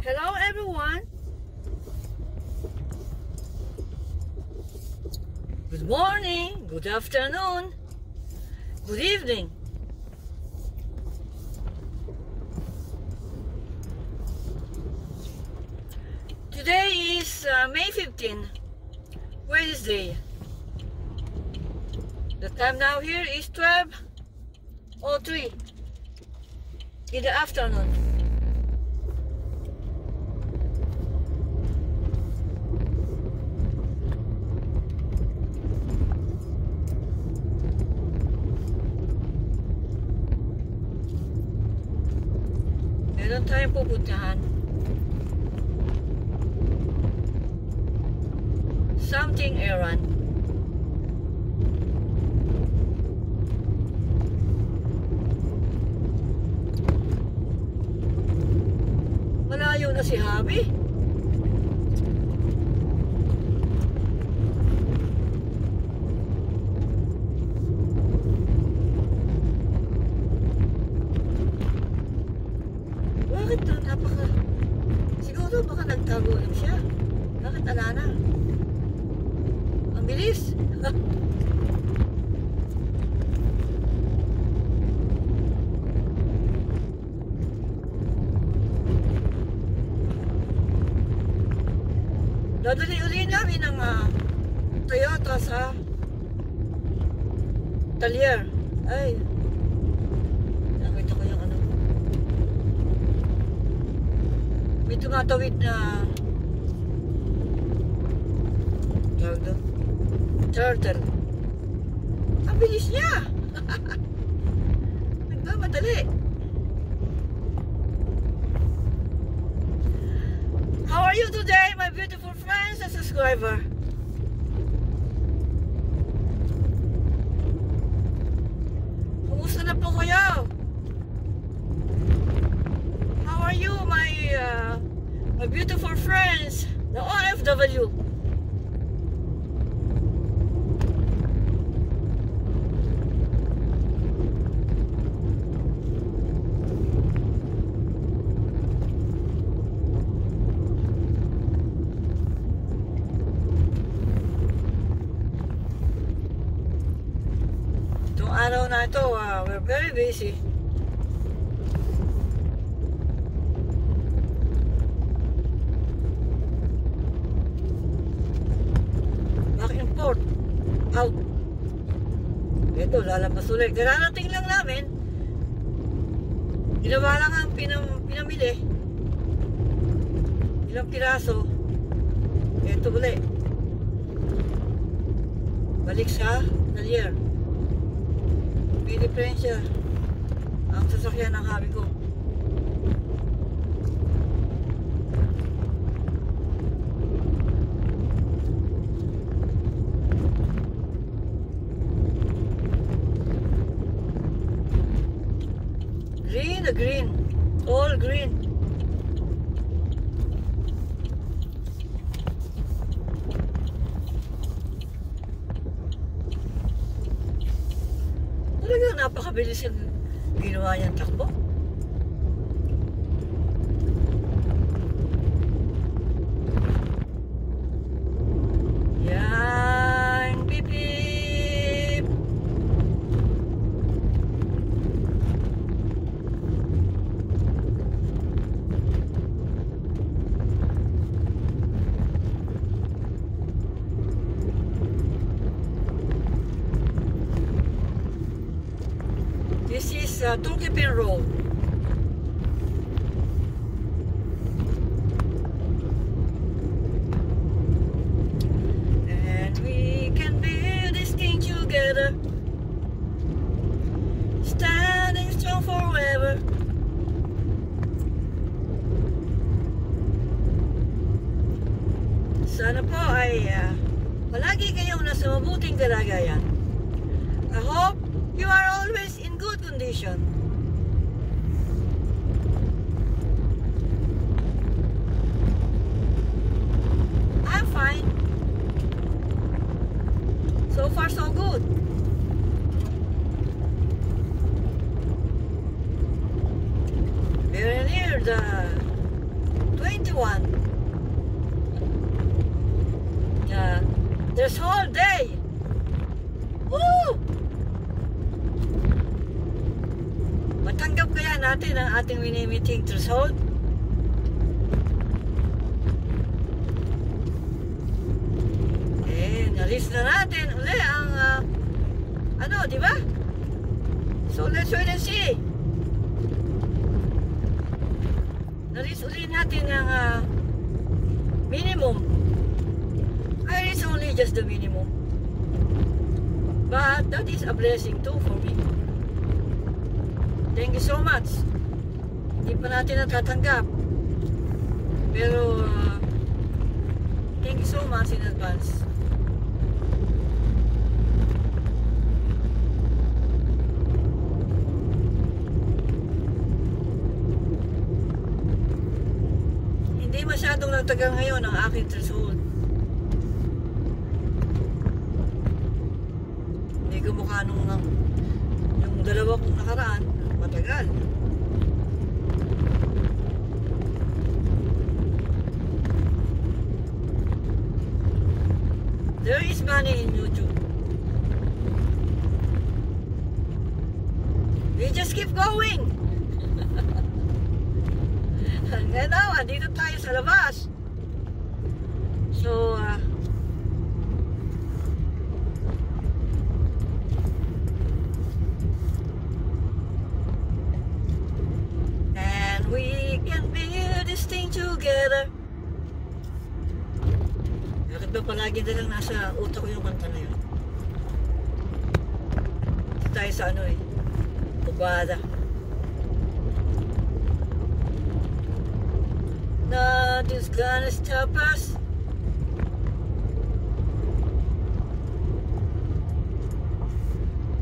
Hello everyone. Good morning, good afternoon, good evening. Today is May 15, Wednesday. The time now here is 12:03 in the afternoon. Meron tayong pupuntahan. Something errand. Malayo na si Habi. Bakit napaka... Siguro baka nagtago lang siya. Bakit alana? Ang bilis. Dadali uli namin ang Toyota sa Talier. Ay, nakita ko yung ano. May tumatawid na tawag doon, turtle. Ang bilis niya. Nagmamadali. How are you today, my beautiful friends and subscriber? Kumusta na po kayo? How are you, my beautiful friends, the OFW? Araw na ito, we're very busy. Back and forth, out. Ito, lalabas ulit. Kararating lang namin. Ginawa lang ang pinamili. Ilang piraso. Ito ulit. Balik sa Talier. May diferensya ang sasakyan ng habi ko. Green na green, all green. Talagang napakabilis yung ginawa niyang takbo. Yan, beep beep. This is Tulkipin Road. And we can build this thing together, standing strong forever. Sana po ay palagi kayong nasa mabuting kalagayan. I hope you are always in good condition. I'm fine. So far so good. Very near the 20 21. There's whole day. Woo! Matanggap kaya natin ang ating minimiting threshold? Nalis na natin uli ang di ba? So let's wait and see. Nalis uli natin ang minimum. It's only just the minimum, but that is a blessing too for me. Thank you so much. Hindi pa natin natatanggap, pero thank you so much in advance. Hindi masyadong nagtagal ngayon ang aking threshold. Hindi kumukha nung yung dalawa kong nakaraan, matagal. There is money in YouTube. We just keep going. Ngayon na, dito tayo sa labas. So, and we can build this thing together. Bakit ba palagi na lang nasa utak ko yung kanta na yun? Dito tayo sa Bugada. Nothing's gonna stop us.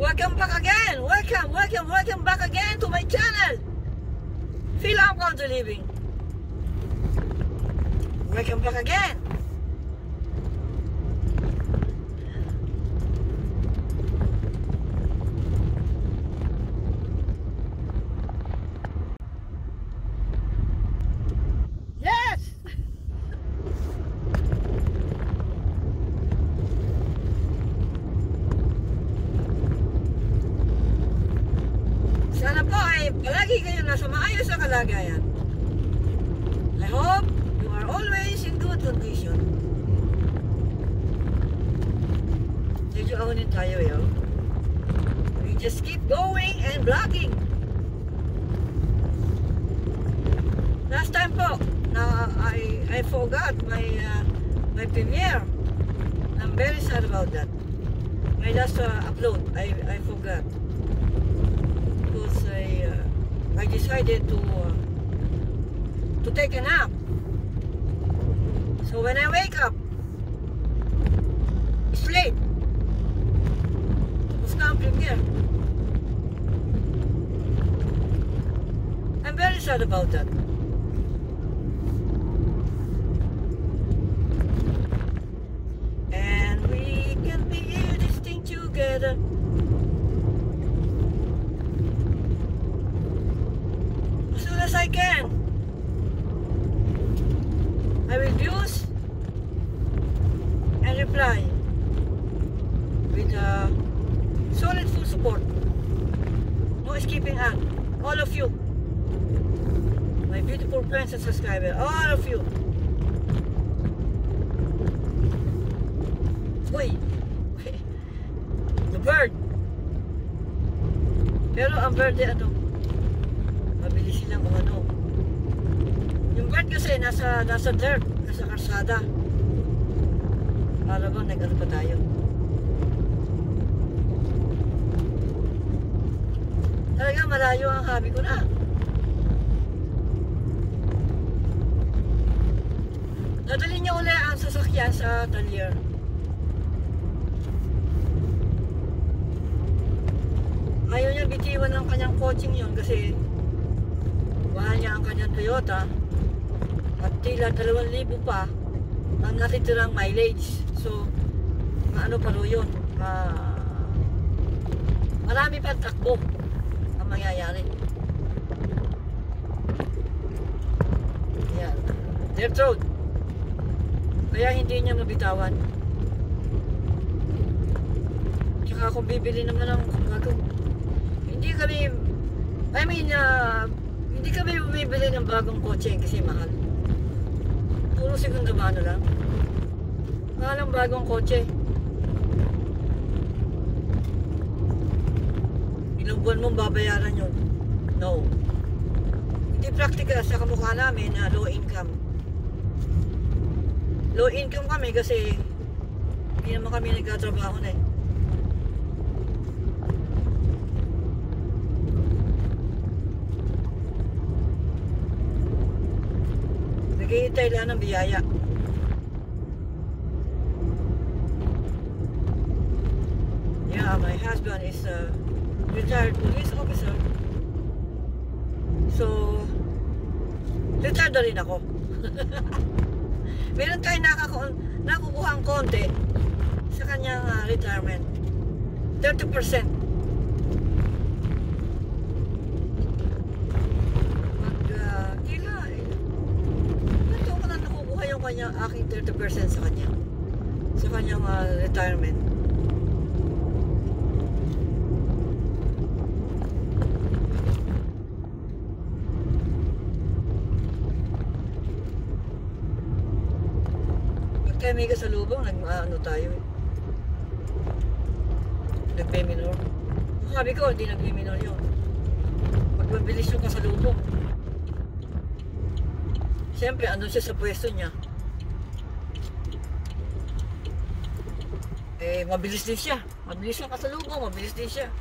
Welcome back again. Welcome back again to my channel. Feel I'm going to living. Welcome back again. Sana po ay palagi kayo nasa maayos na kalagayan. I hope you are always in good condition. Medyo ahonin tayo yo. We just keep going and vlogging. Last time po, I forgot my premiere. I'm very sad about that. My last upload, I forgot. I decided to take a nap. So when I wake up, it's late. Tapos na ang premiere. I'm very sad about that. And we can build this thing together. As I can. I will use and reply with solid full support. No skipping out. All of you, my beautiful friends and subscribers, all of you. Uy, the bird. Pero ang bird mabilis silang yung bird kasi nasa dirt, nasa karsada. Para ba pa tayo? Talaga malayo ang hobby ko na. Dadalhin niya uli ang sasakyan sa talyer. Ayaw niya bitiwan ng kanyang coaching yun kasi mahal niya ang kanyang Toyota at tila 2,000 pa ang natitirang mileage. So pa yun, marami pa takbo ang mangyayari. Ayan. Dirt road. Kaya hindi niya mabitawan. Tsaka kung bibili naman ng bagong, hindi kami bumibili ng bagong kotse kasi mahal. Puro segunda mano lang. Mahal ang bagong kotse. Ilang buwan mong babayaran yun? No. Hindi practical sa kamukha namin na low income. Low income kami kasi hindi naman kami nagtatrabaho na eh. Naghihintay lang ng biyaya. Yeah, my husband is a retired police officer. So, retired na rin ako. Meron tayo nakukuha ang konti sa kanyang retirement. 30%. Ito ko na nakukuha yung kanyang aking 30% sa kanyang retirement. Kaya may kasalubong, tayo eh. Nagbe-minor. Sabi ko, hindi nagbe-minor yun. Magmabilis yung kasalubong. Siyempre, andun siya sa pwesto niya. Eh, mabilis din siya. Mabilis yung kasalubong, mabilis din siya.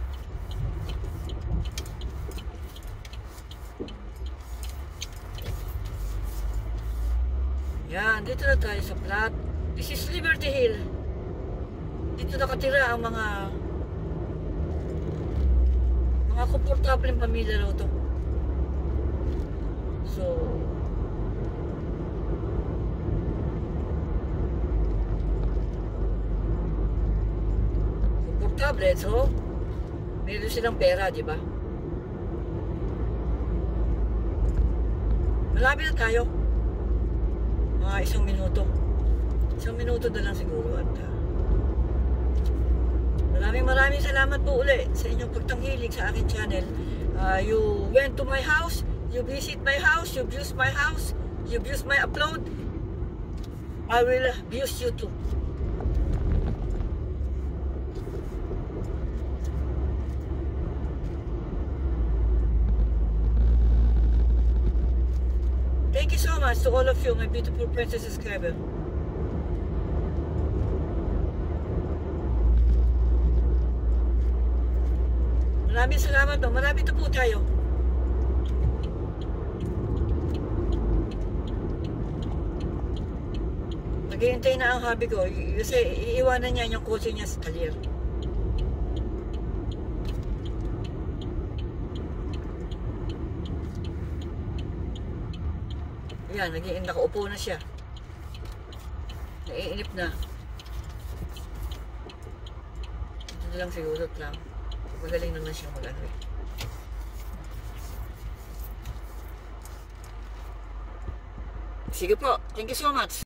Yan, dito na tayo sa plot. This is Liberty Hill. Dito nakatira ang mga komportableng pamilya raw to. So, komportable, so meron silang pera, di ba? Malapit na tayo. Mga 1 minuto. 1 minuto na lang siguro. At maraming salamat po uli sa inyong pagtanghilig sa aking channel. You went to my house, you visit my house, you views my house, you views my upload. I will views you too. Thank you so much to all of you, my beautiful princess subscriber. Maraming salamat po. Marami na po tayo. Naghihintay na ang hubby ko kasi iiwanan niya yung kotse niya sa talyer. Yan, nakaupo na siya. Naiinip na. Ito na lang siguro lang. Magaling naman siya mag-ano eh. Sige po. Thank you so much.